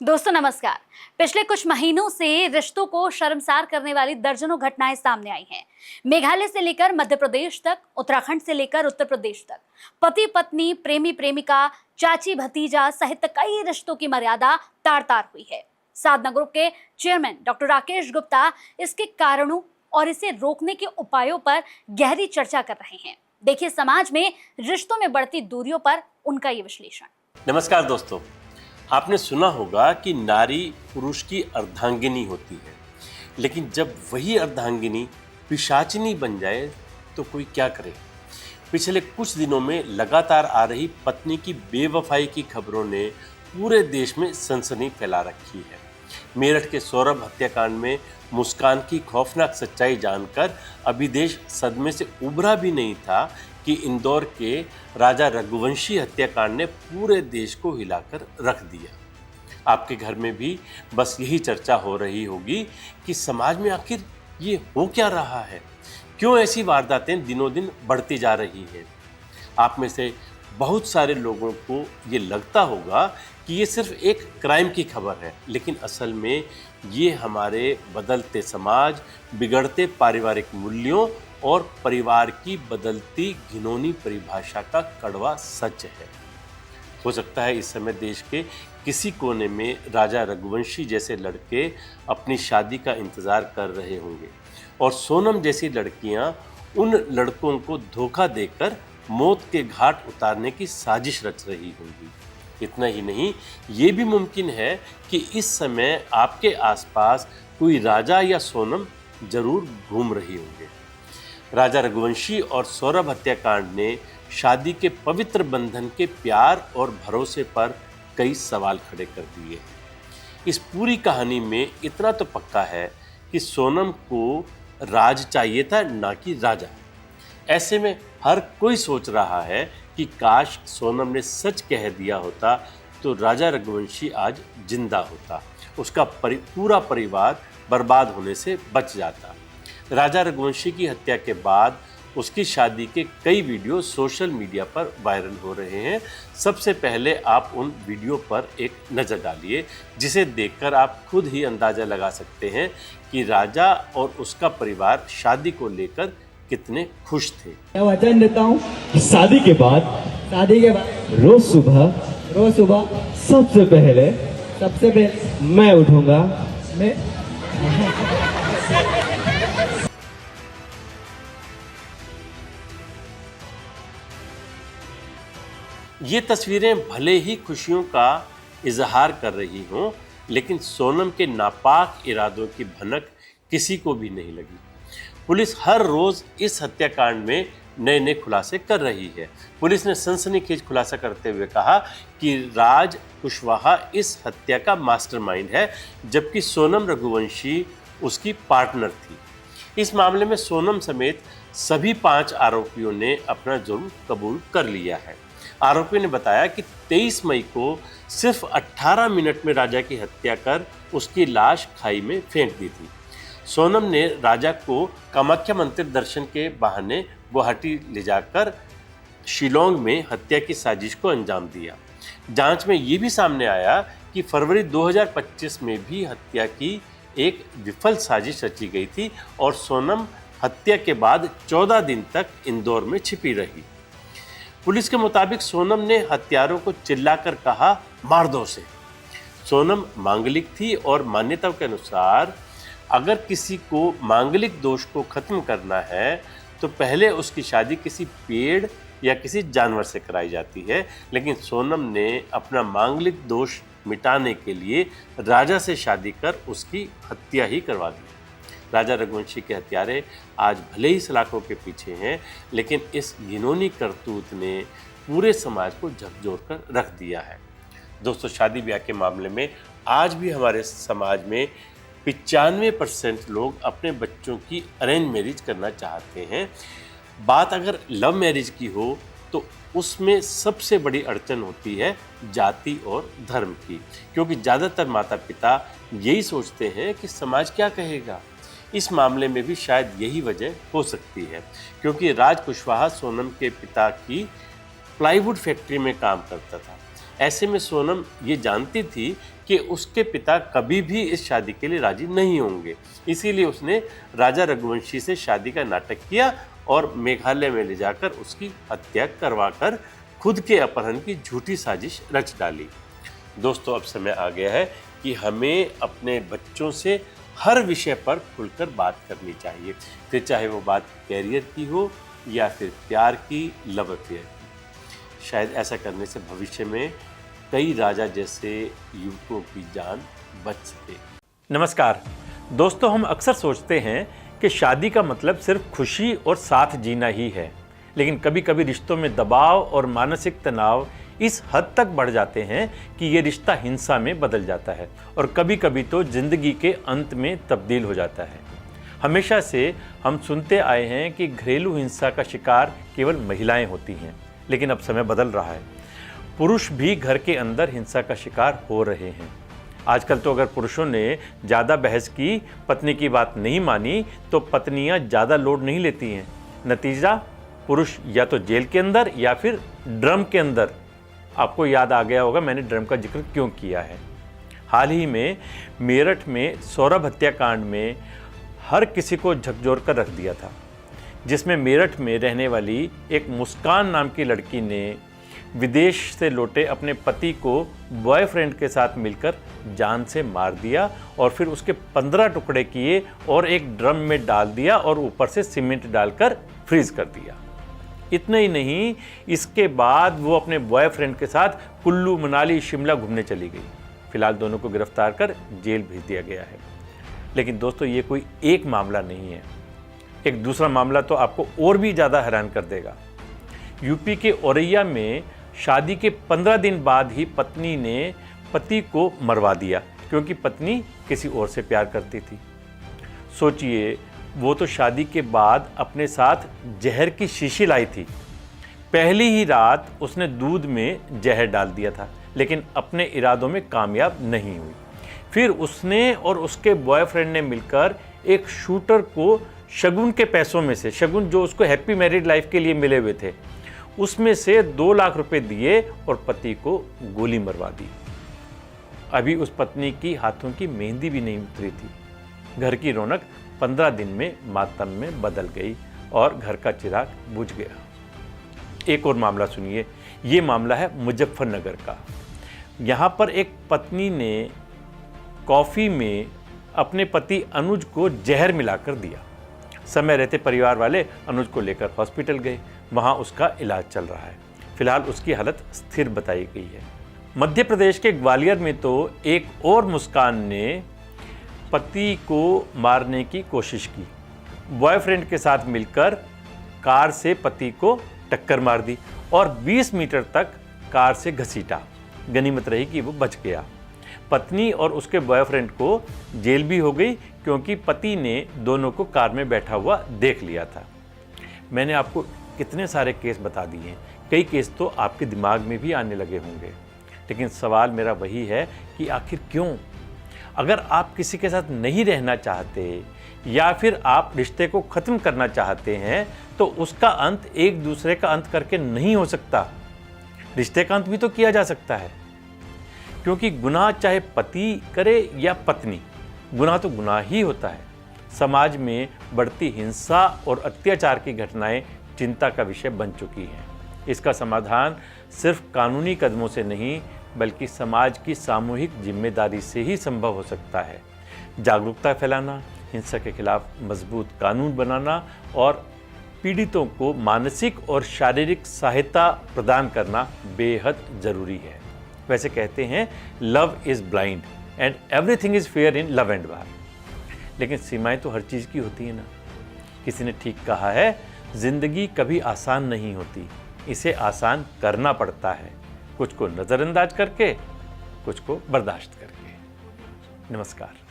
दोस्तों नमस्कार। पिछले कुछ महीनों से रिश्तों को शर्मसार करने वाली दर्जनों घटनाएं सामने आई हैं। मेघालय से लेकर मध्य प्रदेश तक, उत्तराखंड से लेकर उत्तर प्रदेश तक, पति पत्नी, प्रेमी प्रेमिका, चाची भतीजा सहित कई रिश्तों की मर्यादा तार तार हुई है। साधना ग्रुप के चेयरमैन डॉक्टर राकेश गुप्ता इसके कारणों और इसे रोकने के उपायों पर गहरी चर्चा कर रहे हैं। देखिए समाज में रिश्तों में बढ़ती दूरियों पर उनका ये विश्लेषण। नमस्कार दोस्तों, आपने सुना होगा कि नारी पुरुष की अर्धांगिनी होती है, लेकिन जब वही अर्धांगिनी पिशाचिनी बन जाए तो कोई क्या करे। पिछले कुछ दिनों में लगातार आ रही पत्नी की बेवफाई की खबरों ने पूरे देश में सनसनी फैला रखी है। मेरठ के सौरभ हत्याकांड में मुस्कान की खौफनाक सच्चाई जानकर अभी देश सदमे से उभरा भी नहीं था कि इंदौर के राजा रघुवंशी हत्याकांड ने पूरे देश को हिलाकर रख दिया। आपके घर में भी बस यही चर्चा हो रही होगी कि समाज में आखिर ये हो क्या रहा है, क्यों ऐसी वारदातें दिनों दिन बढ़ती जा रही हैं। आप में से बहुत सारे लोगों को ये लगता होगा कि ये सिर्फ एक क्राइम की खबर है, लेकिन असल में ये हमारे बदलते समाज, बिगड़ते पारिवारिक मूल्यों और परिवार की बदलती घिनौनी परिभाषा का कड़वा सच है। हो सकता है इस समय देश के किसी कोने में राजा रघुवंशी जैसे लड़के अपनी शादी का इंतज़ार कर रहे होंगे और सोनम जैसी लड़कियां उन लड़कों को धोखा देकर मौत के घाट उतारने की साजिश रच रही होंगी। इतना ही नहीं, ये भी मुमकिन है कि इस समय आपके आसपास कोई राजा या सोनम जरूर घूम रही होंगे। राजा रघुवंशी और सौरभ हत्याकांड ने शादी के पवित्र बंधन के प्यार और भरोसे पर कई सवाल खड़े कर दिए। इस पूरी कहानी में इतना तो पक्का है कि सोनम को राज चाहिए था, ना कि राजा। ऐसे में हर कोई सोच रहा है कि काश सोनम ने सच कह दिया होता तो राजा रघुवंशी आज जिंदा होता, उसका पूरा परिवार बर्बाद होने से बच जाता। राजा रघुवंशी की हत्या के बाद उसकी शादी के कई वीडियो सोशल मीडिया पर वायरल हो रहे हैं। सबसे पहले आप उन वीडियो पर एक नज़र डालिए, जिसे देखकर आप खुद ही अंदाज़ा लगा सकते हैं कि राजा और उसका परिवार शादी को लेकर कितने खुश थे। मैं वचन देता हूँ शादी के बाद रोज सुबह सबसे पहले मैं उठूंगा। ये तस्वीरें भले ही खुशियों का इजहार कर रही हों, लेकिन सोनम के नापाक इरादों की भनक किसी को भी नहीं लगी। पुलिस हर रोज़ इस हत्याकांड में नए नए खुलासे कर रही है। पुलिस ने सनसनीखेज खुलासा करते हुए कहा कि राज कुशवाहा इस हत्या का मास्टरमाइंड है, जबकि सोनम रघुवंशी उसकी पार्टनर थी। इस मामले में सोनम समेत सभी 5 आरोपियों ने अपना जुर्म कबूल कर लिया है। आरोपी ने बताया कि 23 मई को सिर्फ 18 मिनट में राजा की हत्या कर उसकी लाश खाई में फेंक दी थी। सोनम ने राजा को कामाख्या मंदिर दर्शन के बहाने गुवाहाटी ले जाकर शिलोंग में हत्या की साजिश को अंजाम दिया। जांच में ये भी सामने आया कि फरवरी 2025 में भी हत्या की एक विफल साजिश रची गई थी और सोनम हत्या के बाद 14 दिन तक इंदौर में छिपी रही। पुलिस के मुताबिक सोनम ने हत्यारों को चिल्लाकर कहा, मार दो उसे। सोनम मांगलिक थी और मान्यताओं के अनुसार अगर किसी को मांगलिक दोष को खत्म करना है तो पहले उसकी शादी किसी पेड़ या किसी जानवर से कराई जाती है, लेकिन सोनम ने अपना मांगलिक दोष मिटाने के लिए राजा से शादी कर उसकी हत्या ही करवा दी। राजा रघुवंशी के हत्यारे आज भले ही सलाखों के पीछे हैं, लेकिन इस घिनौनी करतूत ने पूरे समाज को झकझोर कर रख दिया है। दोस्तों, शादी ब्याह के मामले में आज भी हमारे समाज में 95% लोग अपने बच्चों की अरेंज मैरिज करना चाहते हैं। बात अगर लव मैरिज की हो तो उसमें सबसे बड़ी अड़चन होती है जाति और धर्म की, क्योंकि ज़्यादातर माता पिता यही सोचते हैं कि समाज क्या कहेगा। इस मामले में भी शायद यही वजह हो सकती है, क्योंकि राज कुशवाहा सोनम के पिता की प्लाईवुड फैक्ट्री में काम करता था। ऐसे में सोनम ये जानती थी कि उसके पिता कभी भी इस शादी के लिए राजी नहीं होंगे। इसीलिए उसने राजा रघुवंशी से शादी का नाटक किया और मेघालय में ले जाकर उसकी हत्या करवाकर खुद के अपहरण की झूठी साजिश रच डाली। दोस्तों, अब समय आ गया है कि हमें अपने बच्चों से हर विषय पर खुलकर बात करनी चाहिए, फिर चाहे वो बात कैरियर की हो या फिर प्यार की, लव अफेयर की। शायद ऐसा करने से भविष्य में कई राजा जैसे युवकों की जान बच सके। नमस्कार दोस्तों, हम अक्सर सोचते हैं कि शादी का मतलब सिर्फ खुशी और साथ जीना ही है, लेकिन कभी कभी रिश्तों में दबाव और मानसिक तनाव इस हद तक बढ़ जाते हैं कि ये रिश्ता हिंसा में बदल जाता है और कभी कभी तो जिंदगी के अंत में तब्दील हो जाता है। हमेशा से हम सुनते आए हैं कि घरेलू हिंसा का शिकार केवल महिलाएं होती हैं, लेकिन अब समय बदल रहा है। पुरुष भी घर के अंदर हिंसा का शिकार हो रहे हैं। आजकल तो अगर पुरुषों ने ज़्यादा बहस की, पत्नी की बात नहीं मानी, तो पत्नियां ज़्यादा लोड नहीं लेती हैं। नतीजा, पुरुष या तो जेल के अंदर या फिर ड्रम के अंदर। आपको याद आ गया होगा मैंने ड्रम का जिक्र क्यों किया है। हाल ही में मेरठ में सौरभ हत्याकांड में हर किसी को झकझोर कर रख दिया था, जिसमें मेरठ में रहने वाली एक मुस्कान नाम की लड़की ने विदेश से लौटे अपने पति को बॉयफ्रेंड के साथ मिलकर जान से मार दिया और फिर उसके 15 टुकड़े किए और एक ड्रम में डाल दिया और ऊपर से सीमेंट डालकर फ्रीज कर दिया। इतना ही नहीं, इसके बाद वो अपने बॉयफ्रेंड के साथ कुल्लू, मनाली, शिमला घूमने चली गई। फिलहाल दोनों को गिरफ्तार कर जेल भेज दिया गया है। लेकिन दोस्तों, ये कोई एक मामला नहीं है। एक दूसरा मामला तो आपको और भी ज़्यादा हैरान कर देगा। यूपी के औरैया में शादी के 15 दिन बाद ही पत्नी ने पति को मरवा दिया, क्योंकि पत्नी किसी और से प्यार करती थी। सोचिए, वो तो शादी के बाद अपने साथ जहर की शीशी लाई थी। पहली ही रात उसने दूध में जहर डाल दिया था, लेकिन अपने इरादों में कामयाब नहीं हुई। फिर उसने और उसके बॉयफ्रेंड ने मिलकर एक शूटर को शगुन के पैसों में से, शगुन जो उसको हैप्पी मैरिड लाइफ के लिए मिले हुए थे, उसमें से 2 लाख रुपए दिए और पति को गोली मरवा दी। अभी उस पत्नी की हाथों की मेहंदी भी नहीं उतरी थी। घर की रौनक 15 दिन में मातम में बदल गई और घर का चिराग बुझ गया। एक और मामला सुनिए। ये मामला है मुजफ्फरनगर का। यहाँ पर एक पत्नी ने कॉफ़ी में अपने पति अनुज को जहर मिलाकर दिया। समय रहते परिवार वाले अनुज को लेकर हॉस्पिटल गए। वहाँ उसका इलाज चल रहा है। फिलहाल उसकी हालत स्थिर बताई गई है। मध्य प्रदेश के ग्वालियर में तो एक और मुस्कान ने पति को मारने की कोशिश की। बॉयफ्रेंड के साथ मिलकर कार से पति को टक्कर मार दी और 20 मीटर तक कार से घसीटा। गनीमत रही कि वो बच गया। पत्नी और उसके बॉयफ्रेंड को जेल भी हो गई, क्योंकि पति ने दोनों को कार में बैठा हुआ देख लिया था। मैंने आपको कितने सारे केस बता दिए हैं। कई केस तो आपके दिमाग में भी आने लगे होंगे, लेकिन सवाल मेरा वही है कि आखिर क्यों? अगर आप किसी के साथ नहीं रहना चाहते या फिर आप रिश्ते को ख़त्म करना चाहते हैं, तो उसका अंत एक दूसरे का अंत करके नहीं हो सकता। रिश्ते का अंत भी तो किया जा सकता है, क्योंकि गुनाह चाहे पति करे या पत्नी, गुनाह तो गुनाह ही होता है। समाज में बढ़ती हिंसा और अत्याचार की घटनाएं चिंता का विषय बन चुकी हैं। इसका समाधान सिर्फ कानूनी कदमों से नहीं, बल्कि समाज की सामूहिक जिम्मेदारी से ही संभव हो सकता है। जागरूकता फैलाना, हिंसा के खिलाफ मजबूत कानून बनाना और पीड़ितों को मानसिक और शारीरिक सहायता प्रदान करना बेहद ज़रूरी है। वैसे कहते हैं love is blind and everything is fair in love and वार, लेकिन सीमाएं तो हर चीज़ की होती है ना। किसी ने ठीक कहा है, ज़िंदगी कभी आसान नहीं होती, इसे आसान करना पड़ता है, कुछ को नज़रअंदाज करके, कुछ को बर्दाश्त करके। नमस्कार।